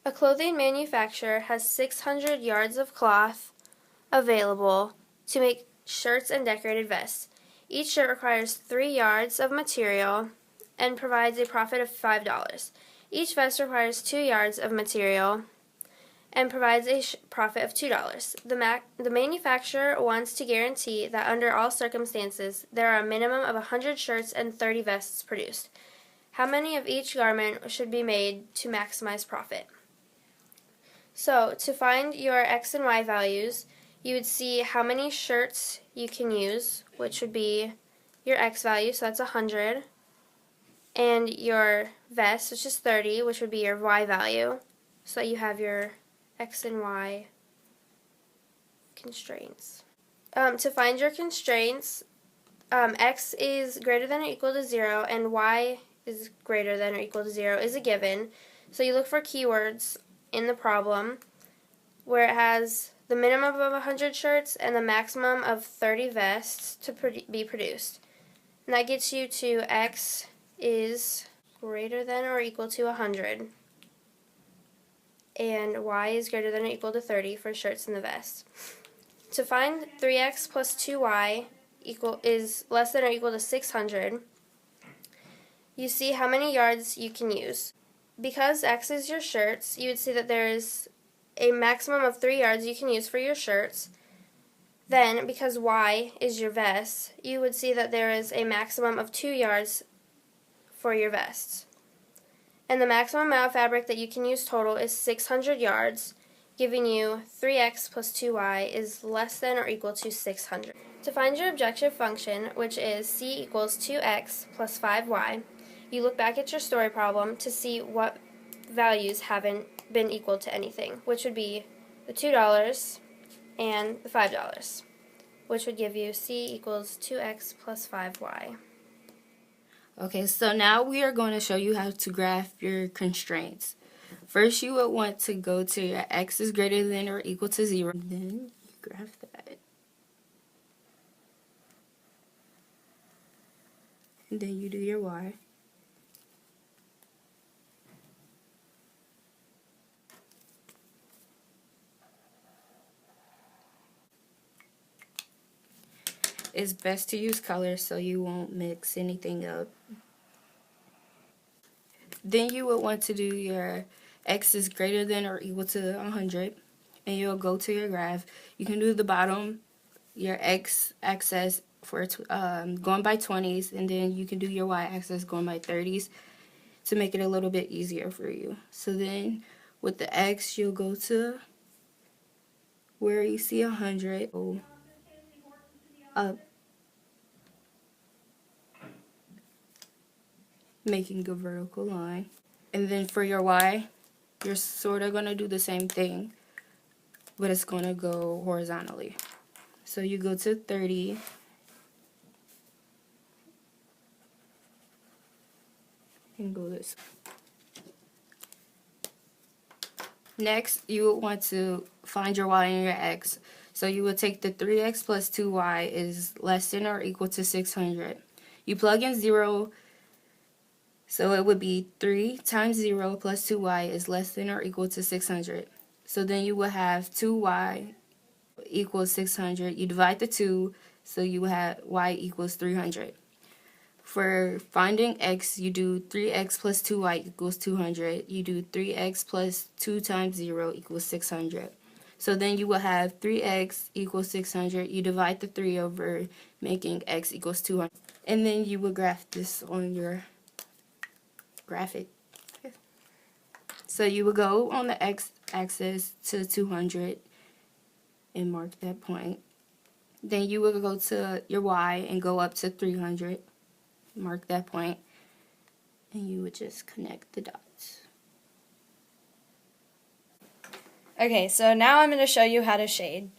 A clothing manufacturer has 600 yards of cloth available to make shirts and decorated vests. Each shirt requires 3 yards of material and provides a profit of $5. Each vest requires 2 yards of material and provides a profit of $2. The manufacturer wants to guarantee that under all circumstances there are a minimum of 100 shirts and 30 vests produced. How many of each garment should be made to maximize profit? So, to find your X and Y values, you would see how many shirts you can use, which would be your X value, so that's 100, and your vest, which is 30, which would be your Y value, so that you have your X and Y constraints. To find your constraints, X is greater than or equal to 0, and Y is greater than or equal to 0 is a given. So you look for keywords in the problem where it has the minimum of 100 shirts and the maximum of 30 vests to be produced. And that gets you to X is greater than or equal to 100. And Y is greater than or equal to 30 for shirts and the vests. To find 3X plus 2Y is less than or equal to 600, you see how many yards you can use. Because X is your shirts, you would see that there is a maximum of 3 yards you can use for your shirts. Then, because Y is your vests, you would see that there is a maximum of 2 yards for your vests. And the maximum amount of fabric that you can use total is 600 yards, giving you 3x plus 2y is less than or equal to 600. To find your objective function, which is c equals 2x plus 5y, you look back at your story problem to see what values haven't been equal to anything, which would be the $2 and the $5, which would give you c equals 2x plus 5y. Okay, so now we are going to show you how to graph your constraints. First, you would want to go to your x is greater than or equal to 0. Then you graph that. And then you do your y. It's best to use colors so you won't mix anything up. Then you would want to do your x is greater than or equal to 100, and you'll go to your graph. You can do the bottom, your x-axis for going by 20s, and then you can do your y-axis going by 30s to make it a little bit easier for you. So then with the x, you'll go to where you see 100, go up, making a vertical line. And then for your y, you're sort of going to do the same thing, but it's going to go horizontally. So you go to 30, and go this way. Next, you would want to find your y and your x. So you would take the 3x plus 2y is less than or equal to 600. You plug in 0, so it would be 3 times 0 plus 2y is less than or equal to 600. So then you would have 2y equals 600. You divide the 2, so you have y equals 300. For finding x, you do 3x plus 2y equals 200. You do 3x plus 2 times 0 equals 600. So then you will have 3x equals 600. You divide the 3 over, making x equals 200. And then you will graph this on your graphic. So you will go on the x-axis to 200 and mark that point. Then you will go to your y and go up to 300. Mark that point, and you would just connect the dots. Okay, so now I'm going to show you how to shade.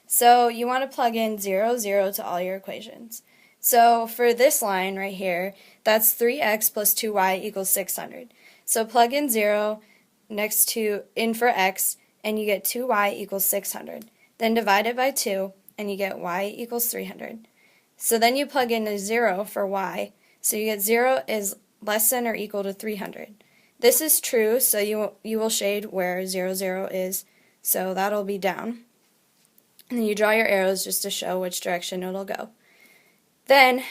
So you want to plug in 0, 0 to all your equations. So for this line right here, that's 3x plus 2y equals 600. So plug in 0 next to in for x, and you get 2y equals 600. Then divide it by 2, and you get y equals 300. So then you plug in a 0 for y. So you get 0 is less than or equal to 300. This is true, so you will shade where 0, 0 is, so that'll be down. And then you draw your arrows just to show which direction it'll go. Then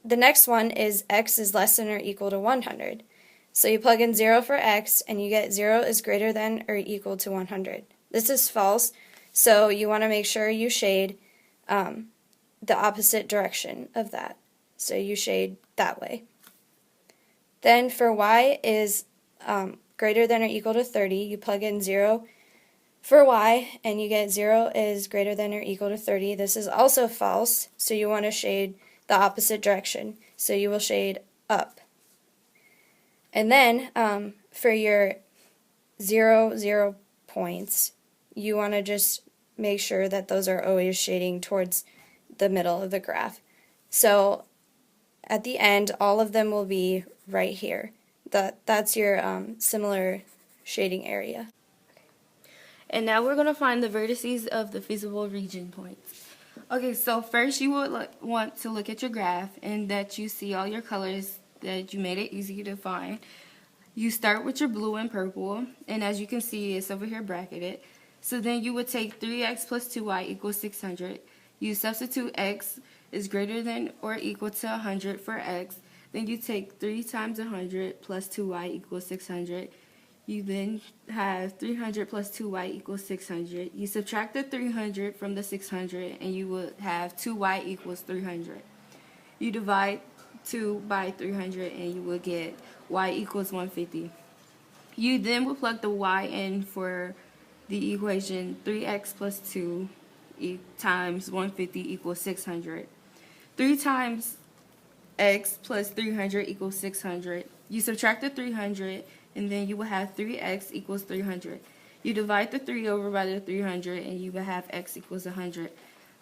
the next one is x is less than or equal to 100. So you plug in 0 for x, and you get 0 is greater than or equal to 100. This is false, so you want to make sure you shade the opposite direction of that. So you shade that way. Then for y is greater than or equal to 30, you plug in 0 for y, and you get 0 is greater than or equal to 30. This is also false, so you want to shade the opposite direction. So you will shade up. And then for your 0, 0 points, you want to just make sure that those are always shading towards the middle of the graph. So at the end, all of them will be right here. That's your similar shading area. And now we're going to find the vertices of the feasible region points. Okay, so first you would want to look at your graph and that you see all your colors, that you made it easy to find. You start with your blue and purple, and as you can see, it's over here bracketed. So then you would take 3x plus 2y equals 600. You substitute x is greater than or equal to 100 for x. Then you take 3 times 100 plus 2y equals 600. You then have 300 plus 2y equals 600. You subtract the 300 from the 600, and you will have 2y equals 300. You divide 2 by 300, and you will get y equals 150. You then will plug the y in for the equation 3x plus 2 times 150 equals 600. 3 times x plus 300 equals 600. You subtract the 300, and then you will have 3x equals 300. You divide the 3 over by the 300, and you will have x equals 100.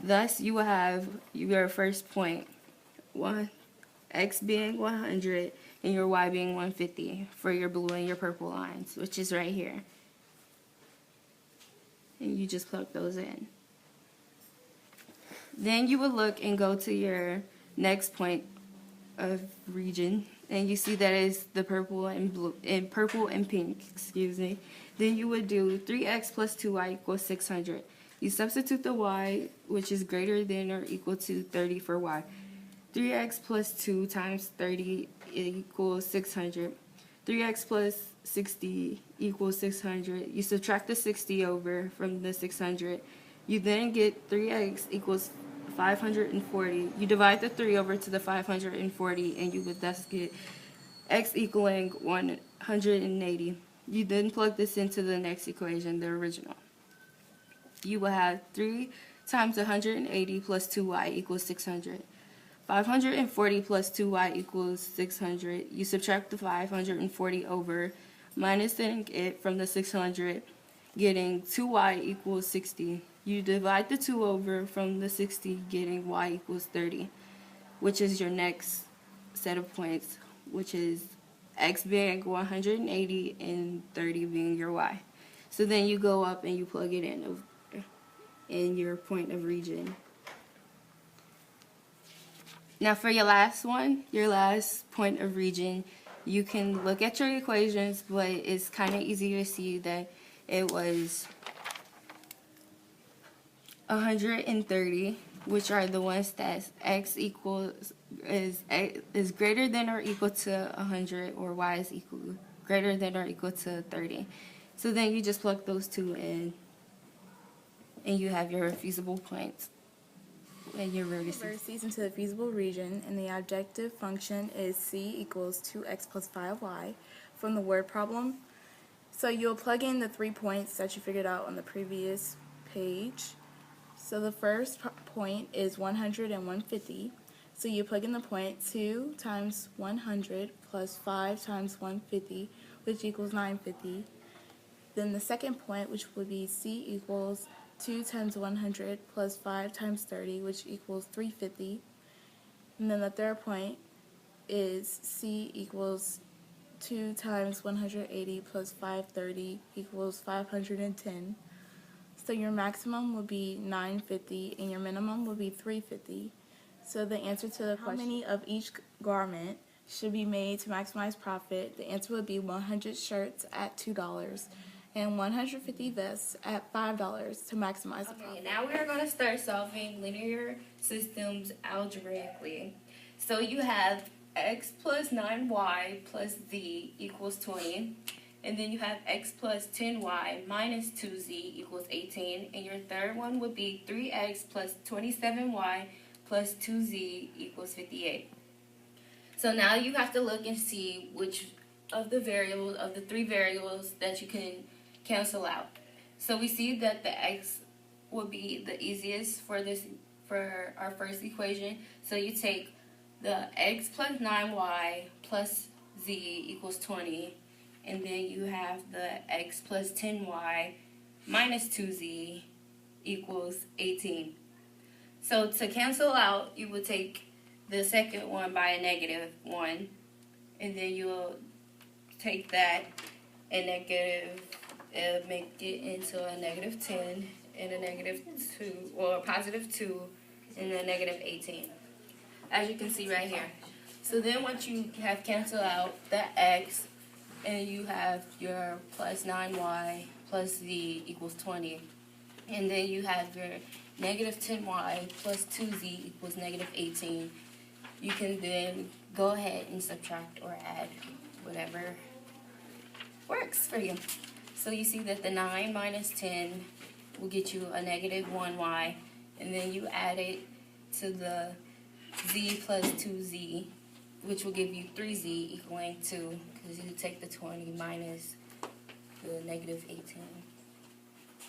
Thus, you will have your first point, x being 100, and your y being 150 for your blue and your purple lines, which is right here. And you just plug those in. Then you would look and go to your next point of region, and you see that is the purple and blue and purple and pink, excuse me. Then you would do 3x plus 2y equals 600. You substitute the y, which is greater than or equal to 30 for y. 3x plus 2 times 30 equals 600. 3x plus 60 equals 600. You subtract the 60 over from the 600. You then get 3x equals 540. You divide the 3 over to the 540, and you would thus get x equaling 180. You then plug this into the next equation, the original. You will have 3 times 180 plus 2y equals 600. 540 plus 2y equals 600. You subtract the 540 over, minusing it from the 600, getting 2y equals 60. You divide the 2 over from the 60, getting y equals 30, which is your next set of points, which is x being 180 and 30 being your y. So then you go up and you plug it in your point of region. Now for your last one, your last point of region, you can look at your equations, but it's kind of easy to see that it was 130, which are the ones that x equals is greater than or equal to 100, or y is greater than or equal to 30. So then you just plug those two in, and you have your feasible points and your vertices. Vertices into the feasible region, and the objective function is c equals 2x plus 5y from the word problem. So you'll plug in the 3 points that you figured out on the previous page. So the first point is 100 and 150. So you plug in the point 2 times 100 plus 5 times 150, which equals 950. Then the second point, which would be c equals 2 times 100 plus 5 times 30, which equals 350. And then the third point is c equals 2 times 180 plus 530 equals 510. So your maximum will be 950 and your minimum will be 350. So the answer to the question, how many of each garment should be made to maximize profit, the answer would be 100 shirts at $2 and 150 vests at $5 to maximize the Okay, profit. now we are going to start solving linear systems algebraically. So you have x plus 9y plus z equals 20. And then you have x plus 10y minus 2z equals 18. And your third one would be 3x plus 27y plus 2z equals 58. So now you have to look and see which of the variables, of the three variables that you can cancel out. So we see that the x will be the easiest for our first equation. So you take the x plus 9y plus z equals 20. And then you have the x plus 10y minus 2z equals 18. So to cancel out, you will take the second one by a negative 1. And then you'll take that and make it into a negative 10 and a negative 2, or a positive 2 and a negative 18. As you can see right here. So then once you have canceled out the x, and you have your plus 9y plus z equals 20. And then you have your negative 10y plus 2z equals negative 18. You can then go ahead and subtract or add whatever works for you. So you see that the 9 minus 10 will get you a negative 1y. And then you add it to the z plus 2z, which will give you 3z equaling 2, because you take the 20 minus the negative 18,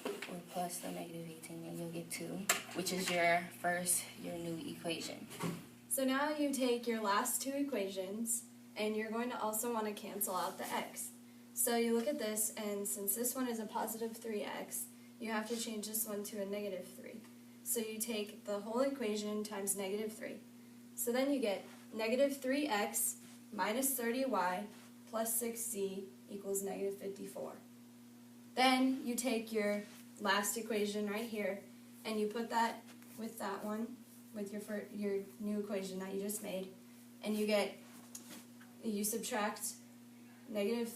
or plus the negative 18, and you'll get 2, which is your new equation. So now you take your last two equations, and you're going to also want to cancel out the x. So you look at this, and since this one is a positive 3x, you have to change this one to a negative 3. So you take the whole equation times negative 3. So then you get negative 3x minus 30y plus 6z equals negative 54. Then you take your last equation right here, and you put that with that one, with your new equation that you just made, and you subtract negative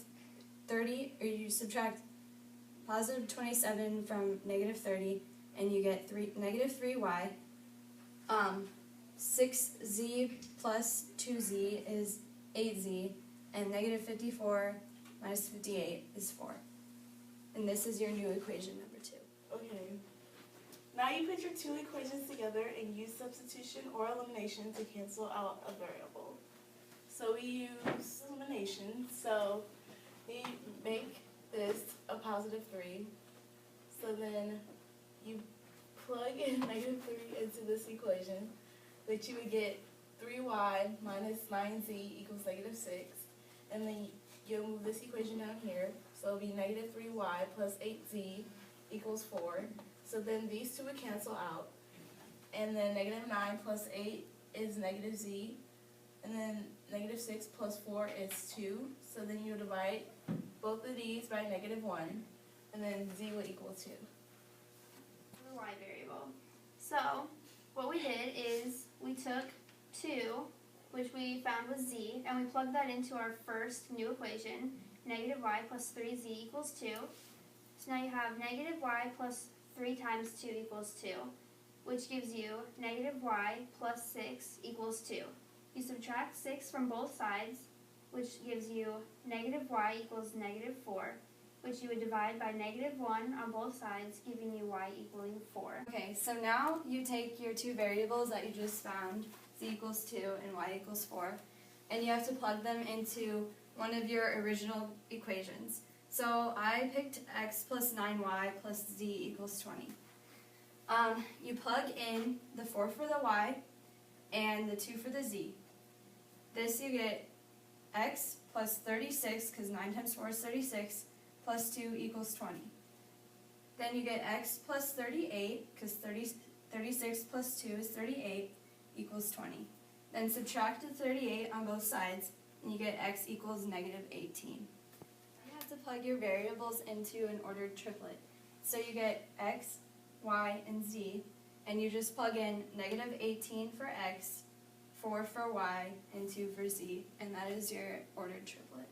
30, or you subtract positive 27 from negative 30, and you get negative 3y. 6z plus 2z is 8z, and negative 54 minus 58 is 4. And this is your new equation number 2. Okay. Now you put your two equations together and use substitution or elimination to cancel out a variable. So we use elimination. So we make this a positive 3. So then you plug in negative 3 into this equation, which you would get 3y minus 9z equals negative 6. And then you'll move this equation down here. So it'll be negative 3y plus 8z equals 4. So then these two would cancel out. And then negative 9 plus 8 is negative z. And then negative 6 plus 4 is 2. So then you divide both of these by negative 1. And then z would equal 2. The y variable. So what we did is we took 2, which we found was z, and we plugged that into our first new equation, negative y plus 3z equals 2. So now you have negative y plus 3 times 2 equals 2, which gives you negative y plus 6 equals 2. You subtract 6 from both sides, which gives you negative y equals negative 4, which you would divide by negative 1 on both sides, giving you y equaling 4. Okay, so now you take your two variables that you just found, z equals 2 and y equals 4, and you have to plug them into one of your original equations. So I picked x plus 9y plus z equals 20. You plug in the 4 for the y and the 2 for the z. This you get x plus 36, because 9 times 4 is 36, plus 2 equals 20. Then you get x plus 38, because 36 plus 2 is 38, equals 20. Then subtract the 38 on both sides, and you get x equals negative 18. You have to plug your variables into an ordered triplet. So you get x, y, and z, and you just plug in negative 18 for x, 4 for y, and 2 for z, and that is your ordered triplet.